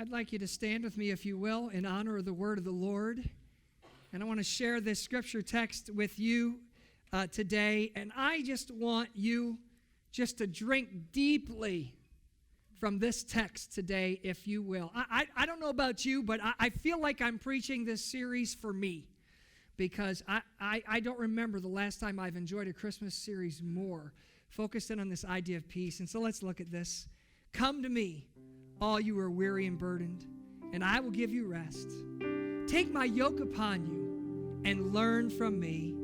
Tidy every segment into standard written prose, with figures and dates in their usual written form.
I'd like you to stand with me, if you will, in honor of the word of the Lord. And I want to share this scripture text with you today. And I just want you just to drink deeply from this text today, if you will. I don't know about you, but I feel like I'm preaching this series for me, because I don't remember the last time I've enjoyed a Christmas series more, focused in on this idea of peace. And so let's look at this. Come to me, all you are weary and burdened, and I will give you rest. Take my yoke upon you and learn from me,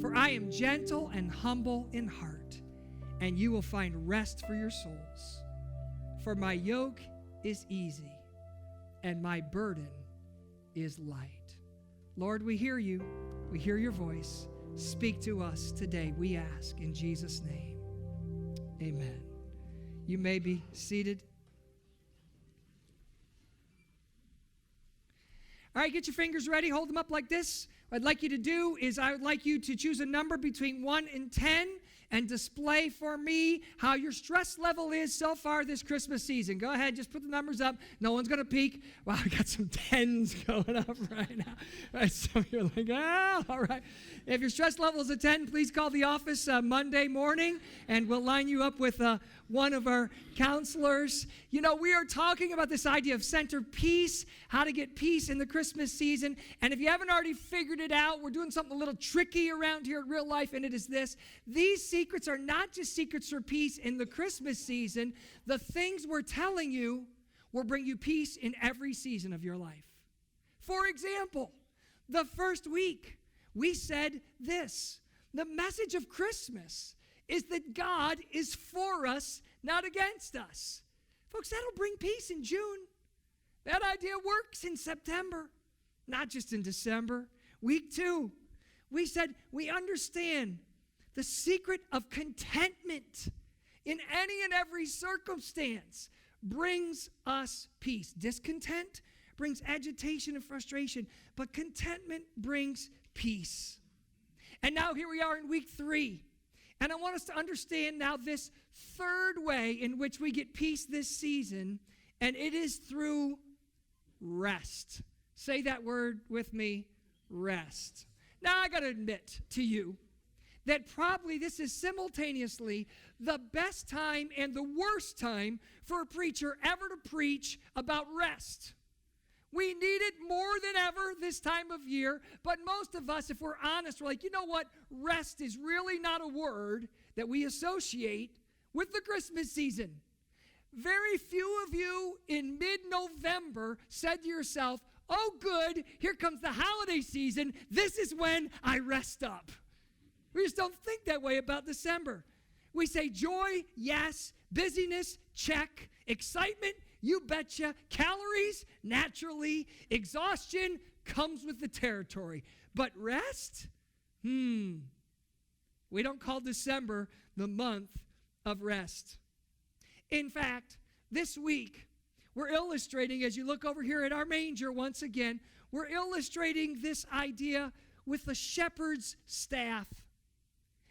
for I am gentle and humble in heart, and you will find rest for your souls. For my yoke is easy, and my burden is light. Lord, we hear you. We hear your voice. Speak to us today, we ask, in Jesus' name. Amen. You may be seated. All right, get your fingers ready. Hold them up like this. What I'd like you to do is I would like you to choose a number between 1 and 10 and display for me how your stress level is so far this Christmas season. Go ahead, just put the numbers up. No one's going to peek. Wow, we got some 10s going up right now. All right, so you're like, all right. If your stress level is a 10, please call the office Monday morning, and we'll line you up with one of our counselors. You know, we are talking about this idea of center peace, how to get peace in the Christmas season. And if you haven't already figured it out, we're doing something a little tricky around here in real life, and it is this. These secrets are not just secrets for peace in the Christmas season. The things we're telling you will bring you peace in every season of your life. For example, the first week, we said this. The message of Christmas is that God is for us, not against us. Folks, that'll bring peace in June. That idea works in September, not just in December. Week 2, we said we understand the secret of contentment in any and every circumstance brings us peace. Discontent brings agitation and frustration, but contentment brings peace. And now here we are in week 3. And I want us to understand now this third way in which we get peace this season, and it is through rest. Say that word with me, rest. Now I got to admit to you that probably this is simultaneously the best time and the worst time for a preacher ever to preach about rest. We need it more than ever this time of year, but most of us, if we're honest, we're like, you know what? Rest is really not a word that we associate with the Christmas season. Very few of you in mid-November said to yourself, oh good, here comes the holiday season. This is when I rest up. We just don't think that way about December. We say joy, yes. Busyness, check. Excitement, you betcha. Calories, naturally. Exhaustion comes with the territory. But rest? We don't call December the month of rest. In fact, this week, we're illustrating, as you look over here at our manger once again, we're illustrating this idea with the shepherd's staff.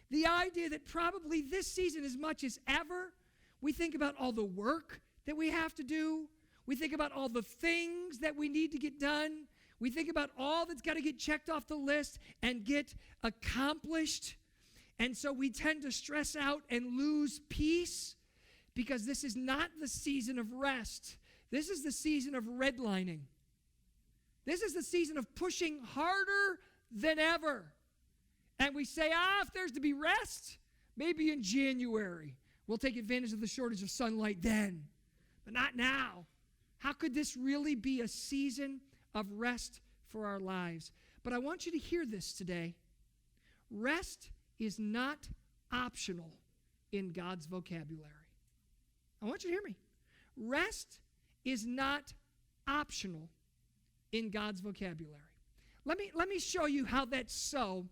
The idea that probably this season, as much as ever, we think about all the work that we have to do. We think about all the things that we need to get done. We think about all that's got to get checked off the list and get accomplished. And so we tend to stress out and lose peace because this is not the season of rest. This is the season of redlining. This is the season of pushing harder than ever. And we say, if there's to be rest, maybe in January. We'll take advantage of the shortage of sunlight then, but not now. How could this really be a season of rest for our lives? But I want you to hear this today. Rest is not optional in God's vocabulary. I want you to hear me. Rest is not optional in God's vocabulary. Let me show you how that's so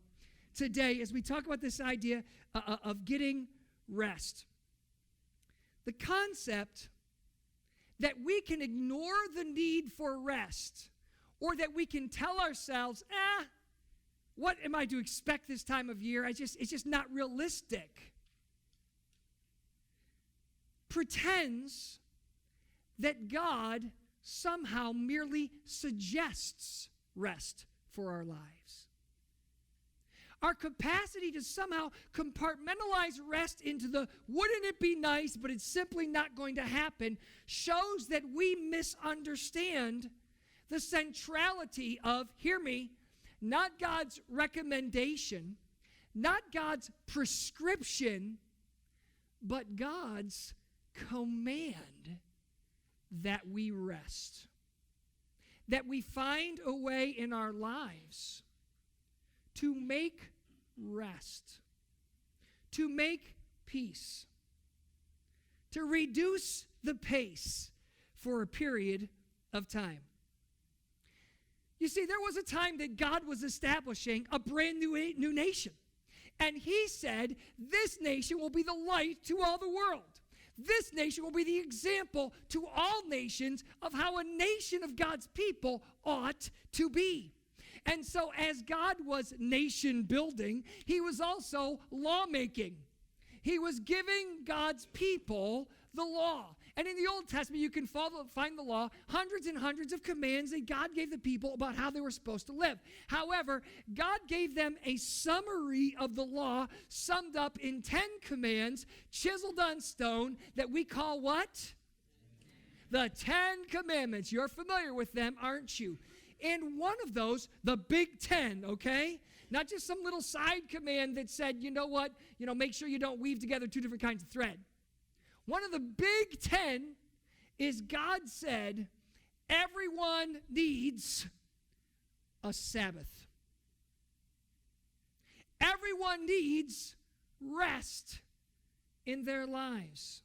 today as we talk about this idea of getting rest. The concept that we can ignore the need for rest, or that we can tell ourselves, what am I to expect this time of year? It's just not realistic. Pretends that God somehow merely suggests rest for our lives. Our capacity to somehow compartmentalize rest into the wouldn't it be nice, but it's simply not going to happen, shows that we misunderstand the centrality of, hear me, not God's recommendation, not God's prescription, but God's command that we rest. That we find a way in our lives to make rest, to make peace, to reduce the pace for a period of time. You see, there was a time that God was establishing a brand new nation. And he said, this nation will be the light to all the world. This nation will be the example to all nations of how a nation of God's people ought to be. And so as God was nation building, he was also lawmaking. He was giving God's people the law. And in the Old Testament, you can find the law, hundreds and hundreds of commands that God gave the people about how they were supposed to live. However, God gave them a summary of the law summed up in 10 commands, chiseled on stone, that we call what? The 10 Commandments. You're familiar with them, aren't you? And one of those, the Big 10, okay? Not just some little side command that said, you know what? Make sure you don't weave together 2 different kinds of thread. One of the Big 10 is God said, everyone needs a Sabbath. Everyone needs rest in their lives.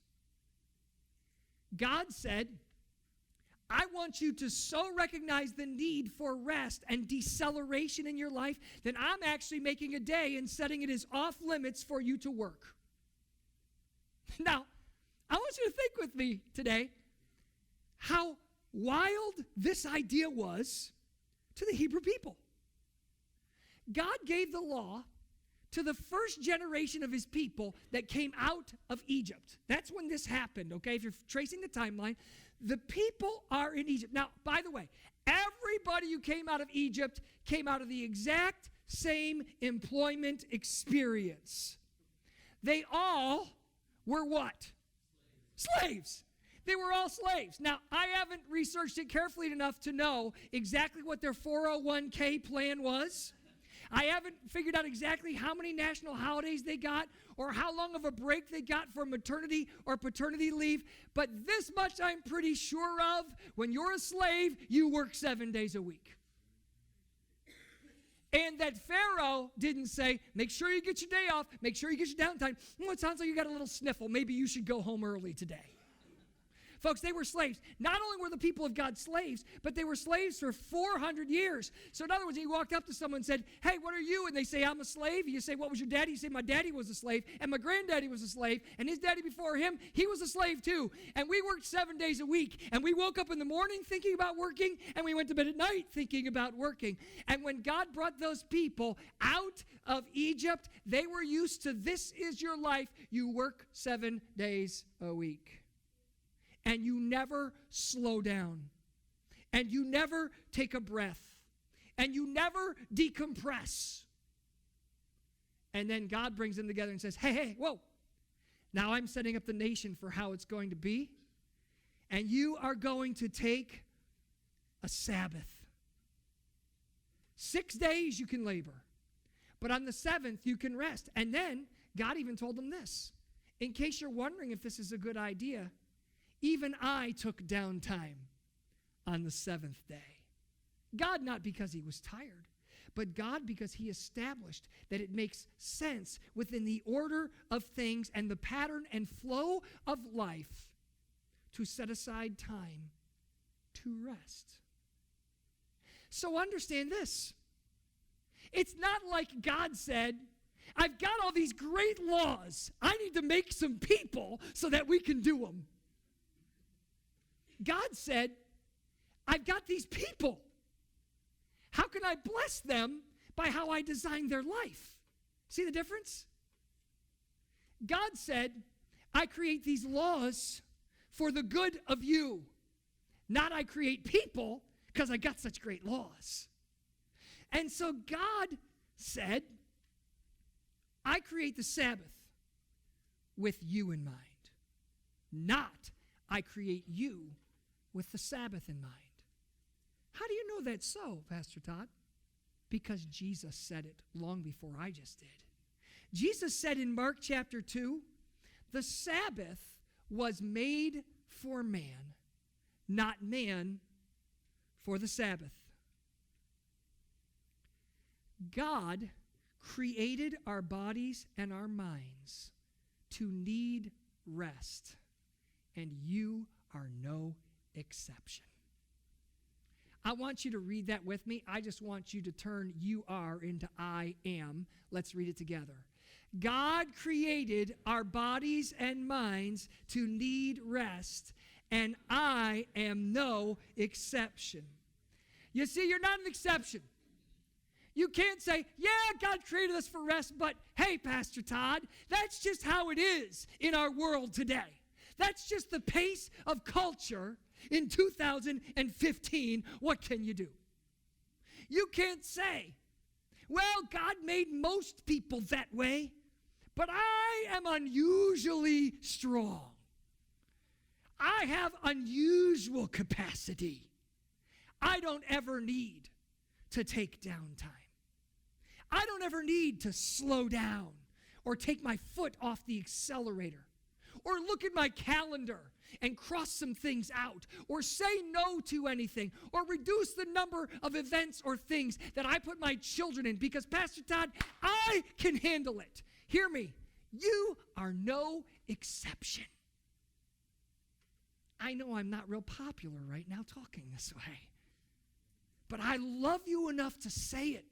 God said, I want you to so recognize the need for rest and deceleration in your life that I'm actually making a day and setting it as off limits for you to work. Now, I want you to think with me today how wild this idea was to the Hebrew people. God gave the law to the first generation of his people that came out of Egypt. That's when this happened, okay? If you're tracing the timeline, the people are in Egypt. Now, by the way, everybody who came out of Egypt came out of the exact same employment experience. They all were what? Slaves. They were all slaves. Now, I haven't researched it carefully enough to know exactly what their 401k plan was. I haven't figured out exactly how many national holidays they got or how long of a break they got for maternity or paternity leave. But this much I'm pretty sure of. When you're a slave, you work 7 days a week. And that Pharaoh didn't say, make sure you get your day off, make sure you get your downtime. Well, it sounds like you got a little sniffle. Maybe you should go home early today. Folks, they were slaves. Not only were the people of God slaves, but they were slaves for 400 years. So in other words, he walked up to someone and said, hey, what are you? And they say, I'm a slave. You say, what was your daddy? You say, my daddy was a slave, and my granddaddy was a slave, and his daddy before him, he was a slave too. And we worked 7 days a week, and we woke up in the morning thinking about working, and we went to bed at night thinking about working. And when God brought those people out of Egypt, they were used to this is your life. You work 7 days a week. And you never slow down. And you never take a breath. And you never decompress. And then God brings them together and says, hey, whoa. Now I'm setting up the nation for how it's going to be. And you are going to take a Sabbath. 6 days you can labor. But on the 7th you can rest. And then God even told them this. In case you're wondering if this is a good idea, even I took downtime on the 7th day. God not because he was tired, but God because he established that it makes sense within the order of things and the pattern and flow of life to set aside time to rest. So understand this. It's not like God said, I've got all these great laws. I need to make some people so that we can do them. God said, I've got these people. How can I bless them by how I design their life? See the difference? God said, I create these laws for the good of you. Not I create people because I got such great laws. And so God said, I create the Sabbath with you in mind. Not I create you with the Sabbath in mind. How do you know that's so, Pastor Todd? Because Jesus said it long before I just did. Jesus said in Mark chapter 2, the Sabbath was made for man, not man for the Sabbath. God created our bodies and our minds to need rest, and you are no exception. I want you to read that with me. I just want you to turn you are into I am. Let's read it together. God created our bodies and minds to need rest, and I am no exception. You see, you're not an exception. You can't say, yeah, God created us for rest, but hey, Pastor Todd, that's just how it is in our world today. That's just the pace of culture in 2015. What can you do? You can't say, well, God made most people that way, but I am unusually strong. I have unusual capacity. I don't ever need to take downtime. I don't ever need to slow down or take my foot off the accelerator or look at my calendar and cross some things out or say no to anything or reduce the number of events or things that I put my children in because, Pastor Todd, I can handle it. Hear me. You are no exception. I know I'm not real popular right now talking this way, but I love you enough to say it,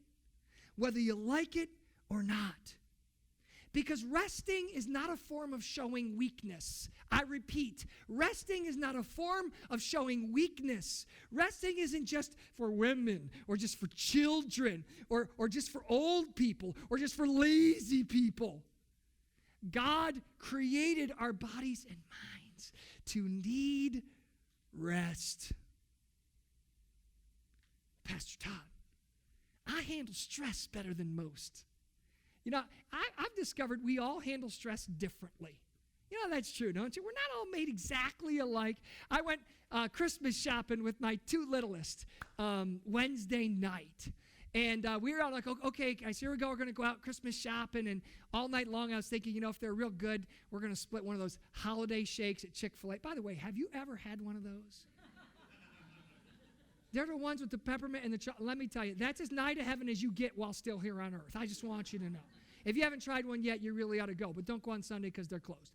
whether you like it or not. Because resting is not a form of showing weakness. I repeat, resting is not a form of showing weakness. Resting isn't just for women or just for children or just for old people or just for lazy people. God created our bodies and minds to need rest. Pastor Todd, I handle stress better than most. You know, I've discovered we all handle stress differently. You know, that's true, don't you? We're not all made exactly alike. I went Christmas shopping with my two littlest Wednesday night. And we were all like, okay, guys, here we go. We're going to go out Christmas shopping. And all night long I was thinking, you know, if they're real good, we're going to split one of those holiday shakes at Chick-fil-A. By the way, have you ever had one of those? They're the ones with the peppermint and the chocolate. Let me tell you, that's as nigh to heaven as you get while still here on earth. I just want you to know. If you haven't tried one yet, you really ought to go. But don't go on Sunday because they're closed.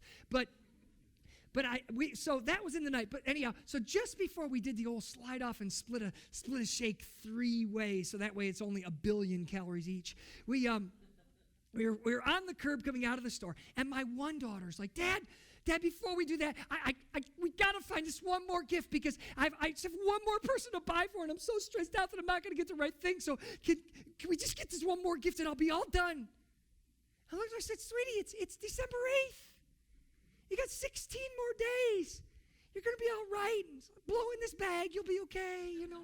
So that was in the night. But anyhow, so just before we did the old slide off and split a shake 3 ways, so that way it's only 1 billion calories each. We were on the curb coming out of the store, and my one daughter's like, Dad, before we do that, we gotta find this one more gift because I just have one more person to buy for, and I'm so stressed out that I'm not gonna get the right thing. So can we just get this one more gift and I'll be all done? I looked at her and said, Sweetie, it's December 8th. You got 16 more days. You're gonna be all right. And blow in this bag, you'll be okay, you know.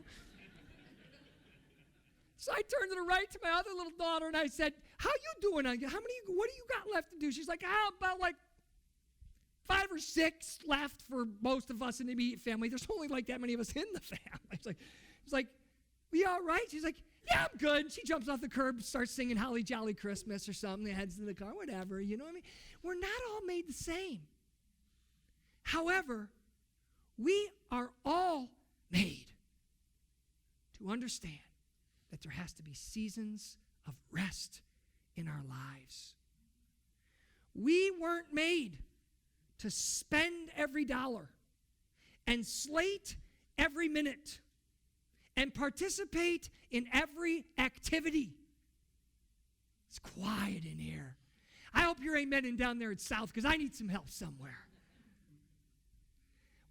So I turned to the right to my other little daughter and I said, how you doing? What do you got left to do? She's like, about 5 or 6 left for most of us in the immediate family. There's only like that many of us in the family. It's like, we all right? She's like, yeah, I'm good. She jumps off the curb, starts singing Holly Jolly Christmas or something, and heads to the car, whatever, you know what I mean? We're not all made the same. However, we are all made to understand that there has to be seasons of rest in our lives. We weren't made to spend every dollar and slate every minute and participate in every activity. It's quiet in here. I hope you're amening down there at South because I need some help somewhere.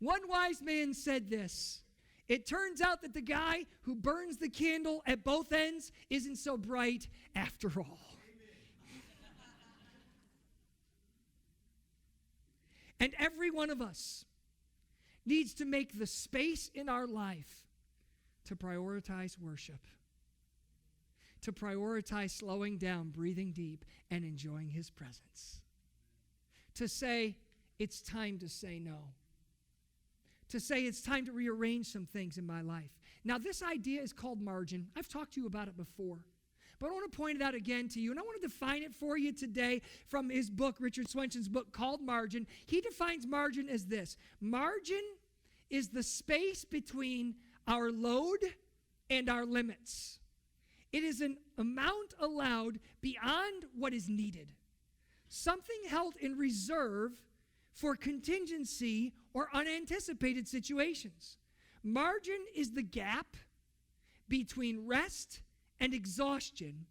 One wise man said this. It turns out that the guy who burns the candle at both ends isn't so bright after all. And every one of us needs to make the space in our life to prioritize worship, to prioritize slowing down, breathing deep, and enjoying his presence. To say, it's time to say no. To say it's time to rearrange some things in my life. Now, this idea is called margin. I've talked to you about it before. But I want to point it out again to you, and I want to define it for you today from his book, Richard Swenson's book called Margin. He defines margin as this. Margin is the space between our load and our limits. It is an amount allowed beyond what is needed. Something held in reserve for contingency or unanticipated situations. Margin is the gap between rest and exhaustion,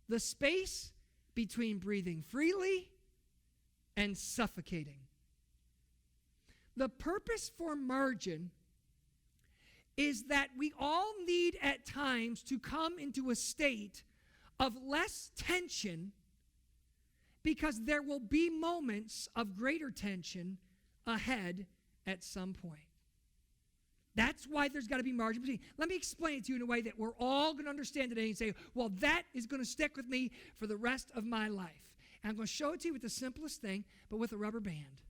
the space between breathing freely and suffocating. The purpose for margin is that we all need at times to come into a state of less tension, because there will be moments of greater tension ahead at some point. That's why there's got to be margin between. Let me explain it to you in a way that we're all going to understand today and say, well, that is going to stick with me for the rest of my life. And I'm going to show it to you with the simplest thing, but with a rubber band.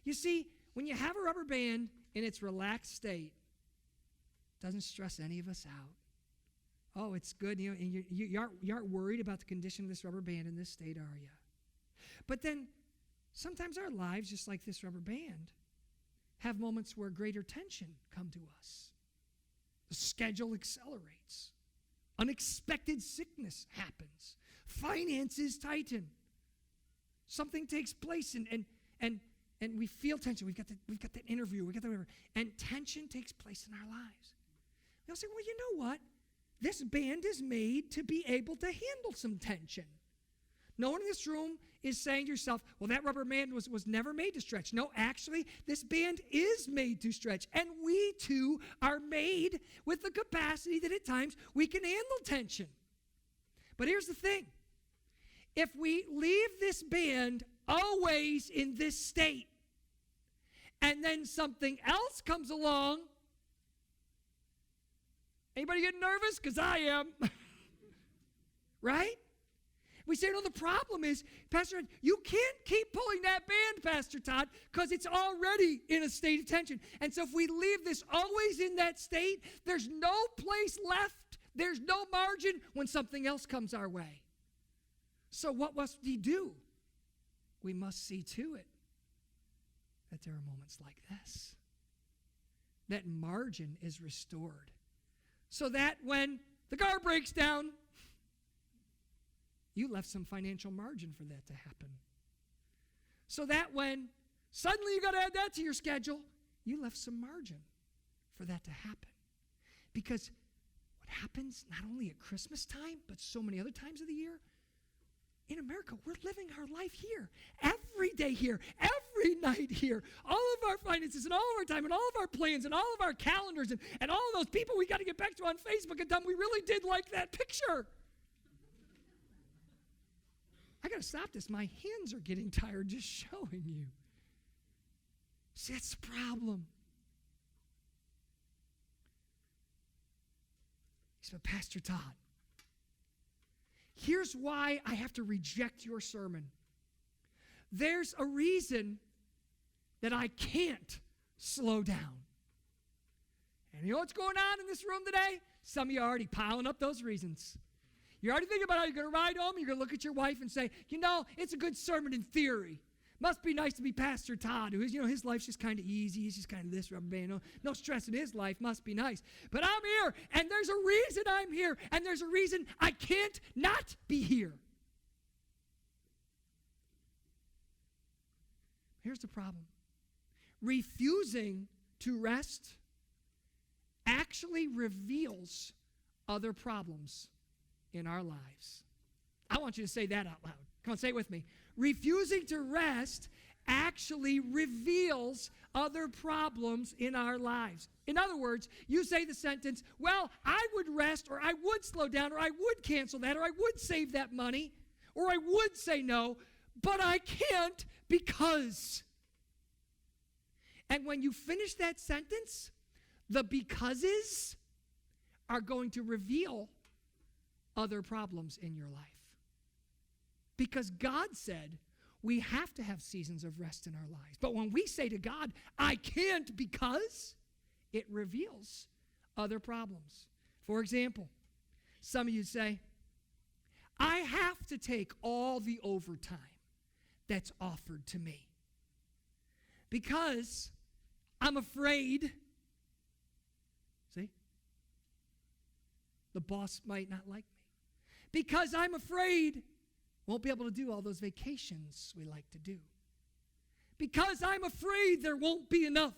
You see, when you have a rubber band in its relaxed state, it doesn't stress any of us out. Oh, it's good, and you aren't worried about the condition of this rubber band in this state, are you? But then sometimes our lives, just like this rubber band, have moments where greater tension come to us. The schedule accelerates. Unexpected sickness happens. Finances tighten. Something takes place, and we feel tension. We've got that interview. We've got that whatever. And tension takes place in our lives. They'll say, well, you know what? This band is made to be able to handle some tension. No one in this room is saying to yourself, well, that rubber band was never made to stretch. No, actually, this band is made to stretch. And we, too, are made with the capacity that at times we can handle tension. But here's the thing. If we leave this band always in this state, and then something else comes along, anybody getting nervous? Because I am. Right? We say, no, the problem is, Pastor Todd, you can't keep pulling that band, Pastor Todd, because it's already in a state of tension. And so if we leave this always in that state, there's no place left. There's no margin when something else comes our way. So what must we do? We must see to it that there are moments like this, that margin is restored, so that when the car breaks down, you left some financial margin for that to happen. So that when suddenly you got to add that to your schedule, you left some margin for that to happen. Because what happens not only at Christmas time, but so many other times of the year, in America, we're living our life here, every day here, every night here. All of our finances and all of our time and all of our plans and all of our calendars and all of those people we got to get back to on Facebook and tell them we really did like that picture. I got to stop this. My hands are getting tired just showing you. See, that's the problem. He said, Pastor Todd, here's why I have to reject your sermon. There's a reason that I can't slow down. And you know what's going on in this room today? Some of you are already piling up those reasons. You're already thinking about how you're going to ride home. You're going to look at your wife and say, you know, it's a good sermon in theory. Must be nice to be Pastor Todd, who is, you know, his life's just kind of easy. He's just kind of this rubber band. No stress in his life. Must be nice. But I'm here, and there's a reason I'm here, and there's a reason I can't not be here. Here's the problem. Refusing to rest actually reveals other problems in our lives. I want you to say that out loud. Come on, say it with me. Refusing to rest actually reveals other problems in our lives. In other words, you say the sentence, well, I would rest, or I would slow down, or I would cancel that, or I would save that money, or I would say no, but I can't because. And when you finish that sentence, the becauses are going to reveal other problems in your life. Because God said we have to have seasons of rest in our lives. But when we say to God, I can't because, it reveals other problems. For example, some of you say, I have to take all the overtime that's offered to me because I'm afraid, see, the boss might not like me. Because I'm afraid won't be able to do all those vacations we like to do. Because I'm afraid there won't be enough.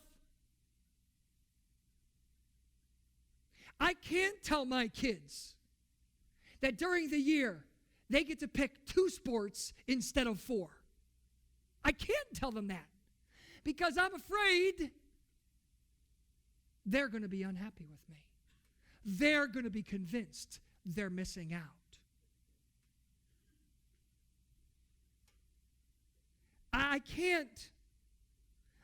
I can't tell my kids that during the year they get to pick 2 sports instead of 4. I can't tell them that because I'm afraid they're going to be unhappy with me. They're going to be convinced they're missing out. I can't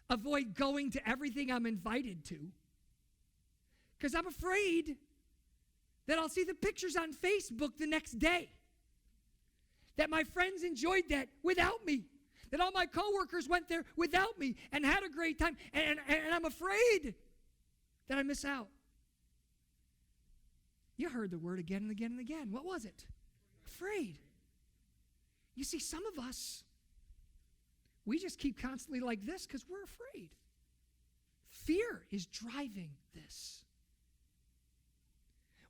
avoid going to everything I'm invited to because I'm afraid that I'll see the pictures on Facebook the next day, that my friends enjoyed that without me, that all my coworkers went there without me and had a great time, and I'm afraid that I miss out. You heard the word again and again and again. What was it? Afraid. You see, some of us, we just keep constantly like this because we're afraid. Fear is driving this.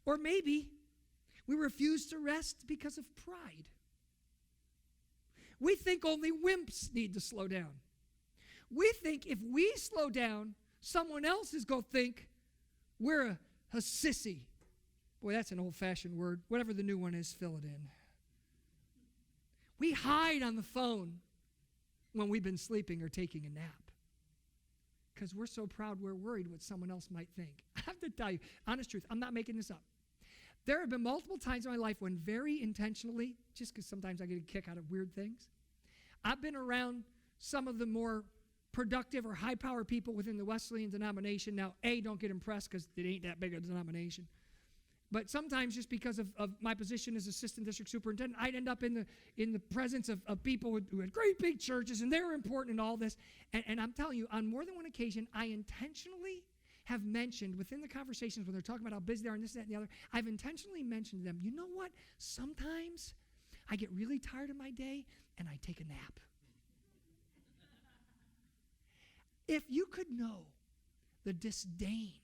Or maybe we refuse to rest because of pride. We think only wimps need to slow down. We think if we slow down, someone else is going to think we're a sissy. Boy, that's an old-fashioned word. Whatever the new one is, fill it in. We hide on the phone when we've been sleeping or taking a nap because we're so proud we're worried what someone else might think. I have to tell you, honest truth, I'm not making this up. There have been multiple times in my life when very intentionally, just because sometimes I get a kick out of weird things, I've been around some of the more productive or high-power people within the Wesleyan denomination. Now, don't get impressed because it ain't that big a denomination. But sometimes just because of my position as assistant district superintendent, I'd end up in the presence of people who had great big churches, and they were important in all this. And I'm telling you, on more than one occasion, I intentionally have mentioned within the conversations when they're talking about how busy they are and this, that, and the other, I've intentionally mentioned to them, you know what? Sometimes I get really tired of my day and I take a nap. If you could know the disdain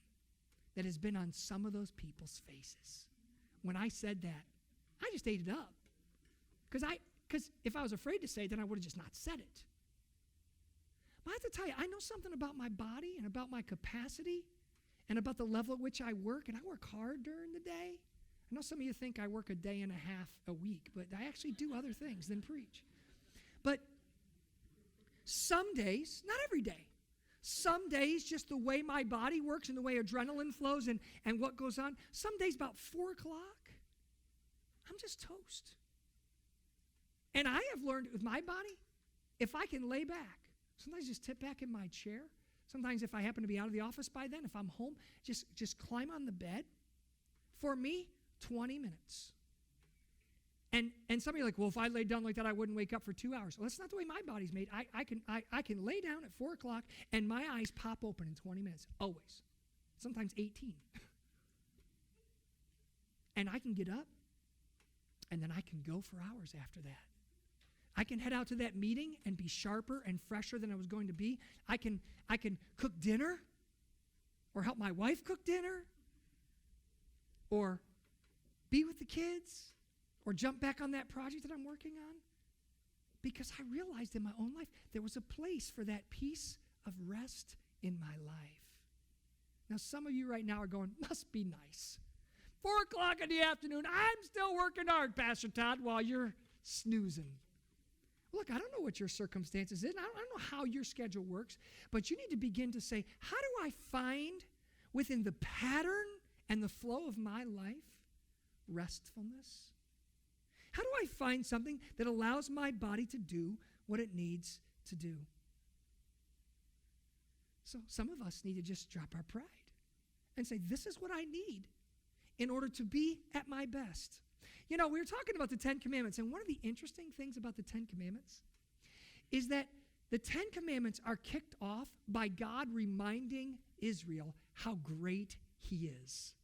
that has been on some of those people's faces when I said that, I just ate it up. Because if I was afraid to say it, then I would have just not said it. But I have to tell you, I know something about my body and about my capacity and about the level at which I work, and I work hard during the day. I know some of you think I work a day and a half a week, but I actually do other things than preach. But some days, not every day, some days just the way my body works and the way adrenaline flows and what goes on, some days about 4 o'clock, I'm just toast. And I have learned with my body, if I can lay back, sometimes just tip back in my chair. Sometimes if I happen to be out of the office by then, if I'm home, just climb on the bed. For me, 20 minutes. And some of you are like, well, if I laid down like that, I wouldn't wake up for 2 hours. Well, that's not the way my body's made. I can lay down at 4 o'clock and my eyes pop open in 20 minutes, always. Sometimes 18. And I can get up, and then I can go for hours after that. I can head out to that meeting and be sharper and fresher than I was going to be. I can cook dinner or help my wife cook dinner or be with the kids or jump back on that project that I'm working on because I realized in my own life there was a place for that piece of rest in my life. Now, some of you right now are going, must be nice. 4 o'clock in the afternoon, I'm still working hard, Pastor Todd, while you're snoozing. Look, I don't know what your circumstances is. I don't know how your schedule works, but you need to begin to say, how do I find within the pattern and the flow of my life restfulness? How do I find something that allows my body to do what it needs to do? So some of us need to just drop our pride and say, this is what I need in order to be at my best. You know, we were talking about the 10 Commandments, and one of the interesting things about the 10 Commandments is that the 10 Commandments are kicked off by God reminding Israel how great he is.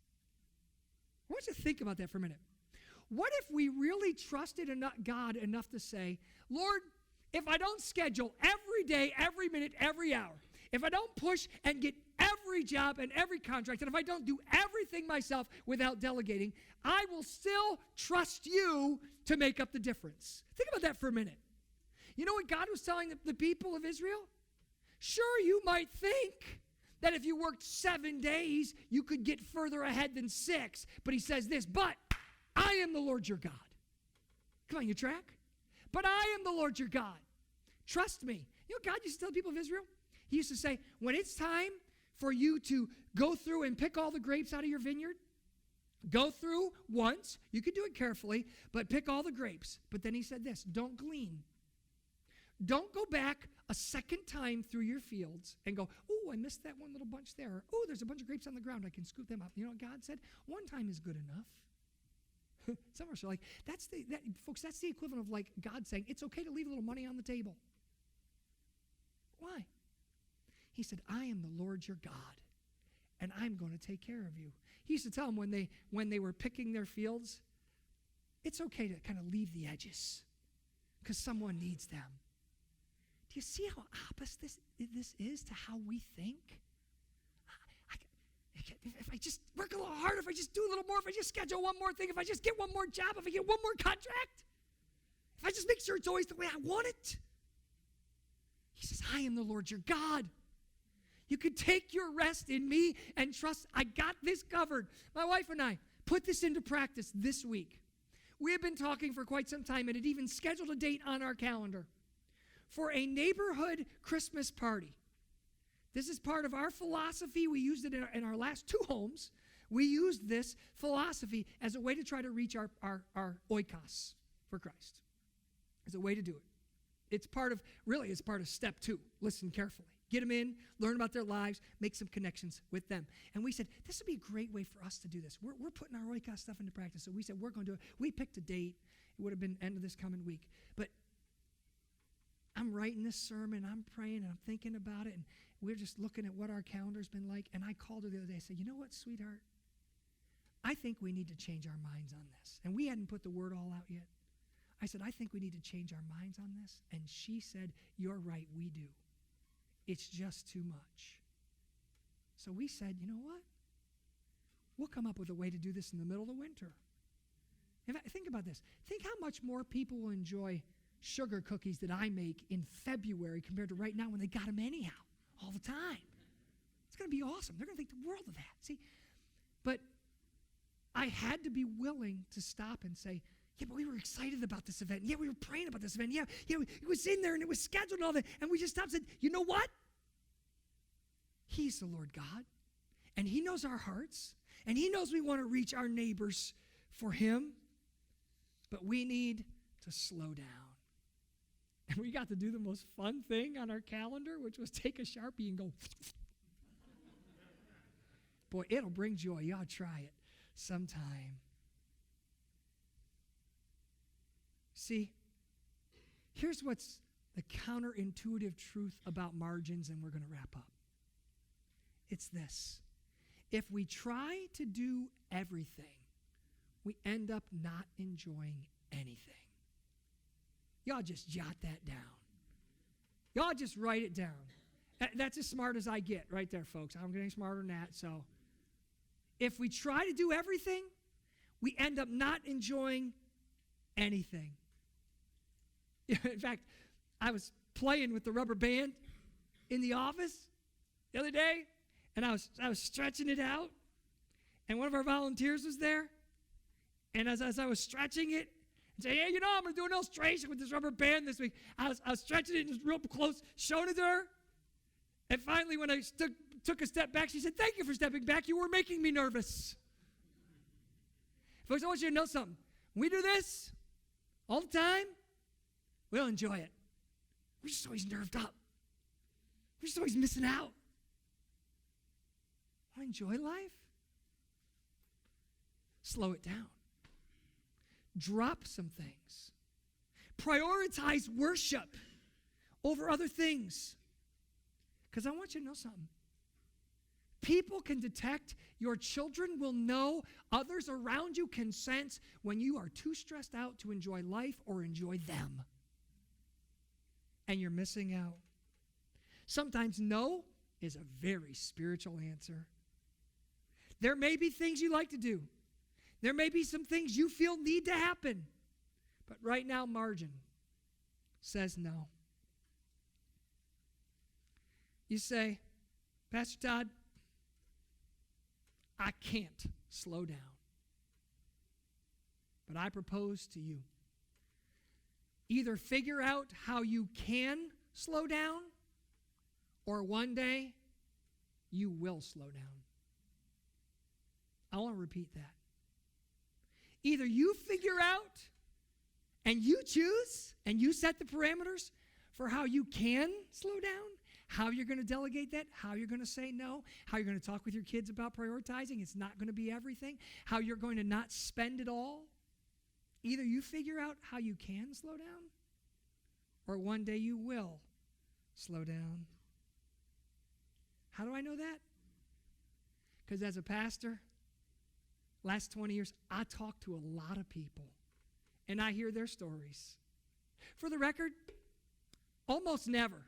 I want you to think about that for a minute. What if we really trusted God enough to say, Lord, if I don't schedule every day, every minute, every hour, if I don't push and get every job and every contract, and if I don't do everything myself without delegating, I will still trust you to make up the difference. Think about that for a minute. You know what God was telling the people of Israel? Sure, you might think that if you worked 7 days, you could get further ahead than 6. But he says this, but I am the Lord your God. Come on, you track? But I am the Lord your God. Trust me. You know what God used to tell the people of Israel? He used to say, when it's time for you to go through and pick all the grapes out of your vineyard, go through once. You can do it carefully, but pick all the grapes. But then he said this, don't glean. Don't go back a second time through your fields and go, oh, I missed that one little bunch there. Oh, there's a bunch of grapes on the ground. I can scoop them up. You know what God said? One time is good enough. Some of us are like, folks, that's the equivalent of like God saying, it's okay to leave a little money on the table. Why? He said, I am the Lord your God, and I'm going to take care of you. He used to tell them when they were picking their fields, it's okay to kind of leave the edges because someone needs them. Do you see how opposite this is to how we think? If I just work a little harder, if I just do a little more, if I just schedule one more thing, if I just get one more job, if I get one more contract, if I just make sure it's always the way I want it. He says, I am the Lord your God. You can take your rest in me and trust I got this covered. My wife and I put this into practice this week. We have been talking for quite some time and had even scheduled a date on our calendar for a neighborhood Christmas party. This is part of our philosophy. We used it in our last 2 homes. We used this philosophy as a way to try to reach our oikos for Christ. As a way to do it. It's part of step 2. Listen carefully. Get them in, learn about their lives, make some connections with them. And we said, this would be a great way for us to do this. We're putting our oikos stuff into practice. So we said, we're going to do it. We picked a date. It would have been end of this coming week. But I'm writing this sermon, I'm praying, and I'm thinking about it, and we're just looking at what our calendar's been like. And I called her the other day. I said, you know what, sweetheart? I think we need to change our minds on this. And we hadn't put the word all out yet. I said, I think we need to change our minds on this. And she said, you're right, we do. It's just too much. So we said, you know what? We'll come up with a way to do this in the middle of the winter. In fact, think about this. Think how much more people will enjoy sugar cookies that I make in February compared to right now when they got them anyhow, all the time. It's going to be awesome. They're going to think the world of that. See? But I had to be willing to stop and say, yeah, but we were excited about this event. Yeah, we were praying about this event. Yeah, it was in there and it was scheduled and all that. And we just stopped and said, you know what? He's the Lord God. And he knows our hearts. And he knows we want to reach our neighbors for him. But we need to slow down. And we got to do the most fun thing on our calendar, which was take a Sharpie and go. Boy, it'll bring joy. You ought to try it sometime. See, here's what's the counterintuitive truth about margins, and we're going to wrap up. It's this. If we try to do everything, we end up not enjoying anything. Y'all just jot that down. Y'all just write it down. That's as smart as I get right there, folks. I'm getting smarter than that. So if we try to do everything, we end up not enjoying anything. In fact, I was playing with the rubber band in the office the other day, and I was stretching it out, and one of our volunteers was there, and as I was stretching it, and saying, hey, you know, I'm going to do an illustration with this rubber band this week, I was stretching it just real close, showing it to her, and finally when I took a step back, she said, thank you for stepping back. You were making me nervous. Folks, I want you to know something. When we do this all the time, we don't enjoy it. We're just always nerved up. We're just always missing out. Want to enjoy life? Slow it down. Drop some things. Prioritize worship over other things. Because I want you to know something. People can detect, your children will know, others around you can sense when you are too stressed out to enjoy life or enjoy them. And you're missing out. Sometimes no is a very spiritual answer. There may be things you like to do. There may be some things you feel need to happen. But right now, margin says no. You say, Pastor Todd, I can't slow down. But I propose to you, either figure out how you can slow down, or one day you will slow down. I want to repeat that. Either you figure out and you choose and you set the parameters for how you can slow down, how you're going to delegate that, how you're going to say no, how you're going to talk with your kids about prioritizing. It's not going to be everything. How you're going to not spend it all. Either you figure out how you can slow down, or one day you will slow down. How do I know that? Because as a pastor, last 20 years, I talk to a lot of people, and I hear their stories. For the record, almost never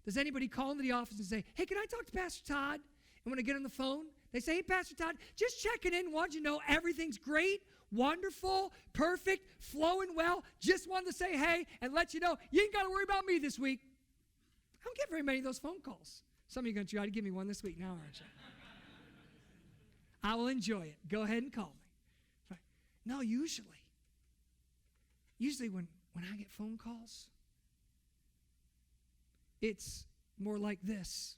does anybody call into the office and say, hey, can I talk to Pastor Todd? And when I get on the phone, they say, hey, Pastor Todd, just checking in. Want you to know everything's great, wonderful, perfect, flowing well. Just wanted to say hey and let you know you ain't got to worry about me this week. I don't get very many of those phone calls. Some of you are going to try to give me one this week now, aren't you? I will enjoy it. Go ahead and call me. No, usually when I get phone calls, it's more like this.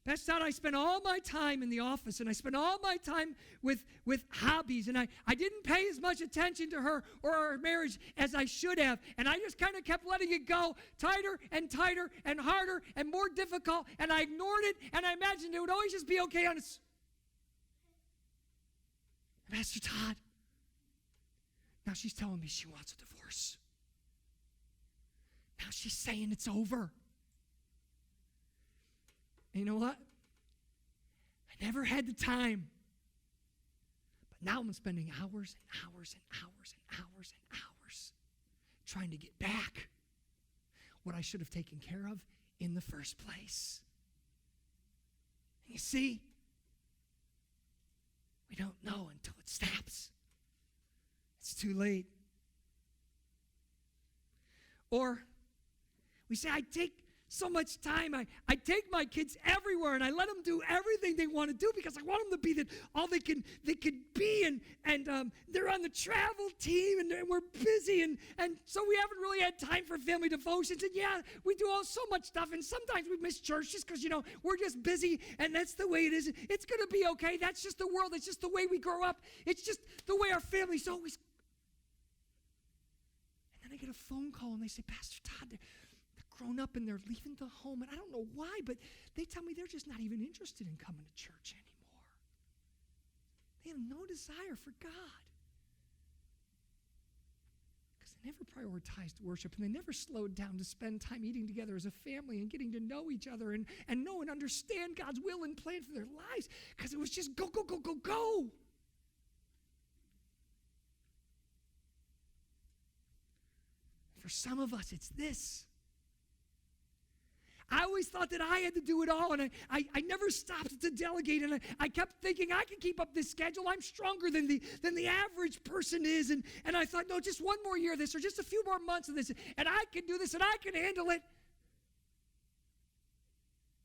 Pastor Todd, I spent all my time in the office, and I spent all my time with hobbies, and I didn't pay as much attention to her or our marriage as I should have, and I just kind of kept letting it go tighter and tighter and harder and more difficult, and I ignored it, and I imagined it would always just be okay on its... Pastor Todd, now she's telling me she wants a divorce. Now she's saying it's over. And you know what? I never had the time. But now I'm spending hours and hours and hours and hours and hours trying to get back what I should have taken care of in the first place. And you see, we don't know until it snaps. It's too late. Or we say, I take so much time. I take my kids everywhere, and I let them do everything they want to do because I want them to be all they could be, and they're on the travel team, and we're busy, and so we haven't really had time for family devotions. And yeah, we do so much stuff, and sometimes we miss church just because we're just busy, and that's the way it is. It's gonna be okay. That's just the world. It's just the way we grow up. It's just the way our family's always. And then I get a phone call, and they say, Pastor Todd, they're grown up and they're leaving the home, and I don't know why, but they tell me they're just not even interested in coming to church anymore. They have no desire for God because they never prioritized worship, and they never slowed down to spend time eating together as a family and getting to know each other and know and understand God's will and plan for their lives, because it was just go, go, go, go, go. For some of us, it's this. I always thought that I had to do it all, and I never stopped to delegate, and I kept thinking I can keep up this schedule. I'm stronger than the average person is, and I thought, no, just one more year of this, or just a few more months of this, and I can do this, and I can handle it.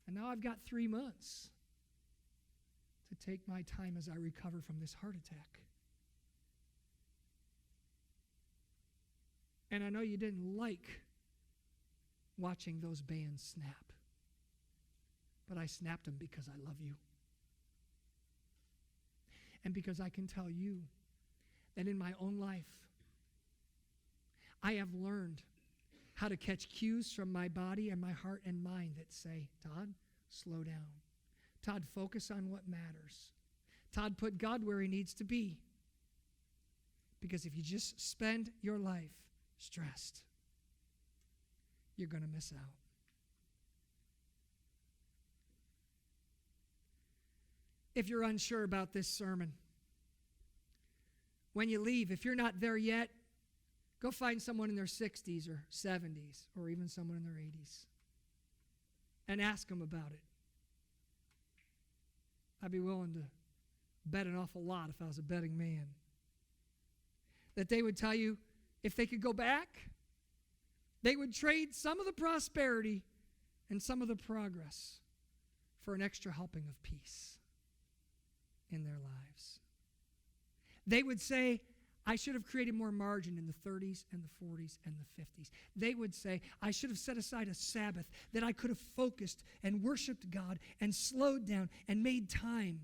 And now I've got 3 months to take my time as I recover from this heart attack. And I know you didn't like watching those bands snap. But I snapped them because I love you. And because I can tell you that in my own life, I have learned how to catch cues from my body and my heart and mind that say, Todd, slow down. Todd, focus on what matters. Todd, put God where he needs to be. Because if you just spend your life stressed, you're going to miss out. If you're unsure about this sermon, when you leave, if you're not there yet, go find someone in their 60s or 70s or even someone in their 80s and ask them about it. I'd be willing to bet an awful lot if I was a betting man. That they would tell you if they could go back, they would trade some of the prosperity and some of the progress for an extra helping of peace in their lives. They would say, I should have created more margin in the 30s and the 40s and the 50s. They would say, I should have set aside a Sabbath that I could have focused and worshiped God and slowed down and made time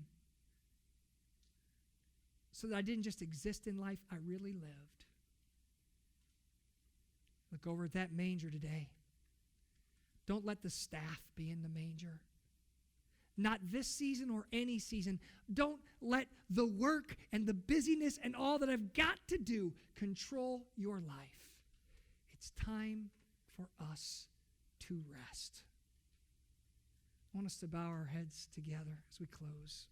so that I didn't just exist in life, I really lived. Look over at that manger today. Don't let the staff be in the manger. Not this season or any season. Don't let the work and the busyness and all that I've got to do control your life. It's time for us to rest. I want us to bow our heads together as we close.